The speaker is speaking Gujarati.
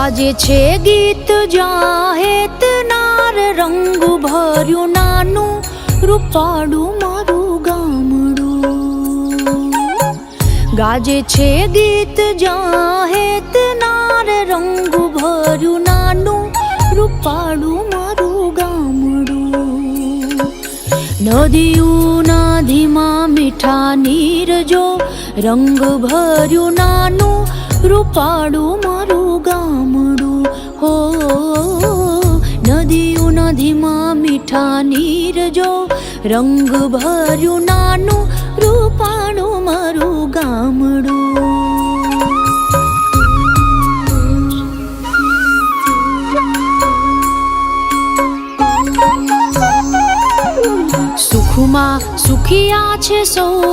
ગાજે છે ગીત જાહેત નાર રંગ ભર્યું નાનું રૂપાળું મારું ગામડું. ગાજે છે ગીત જાહેત નાર રંગ ભર્યું નાનું રૂપાળું મારું ગામડું. નદીઓના ધીમા મીઠા નીર જો રંગ ભર્યું નાનું રૂપાળું મારું ગામડું. હો નદીઓના ધીમા મીઠા નીર જો રંગ ભર્યું નાનું રૂપાળું મારું ગામડું. સુખમાં સુખિયા છે સૌ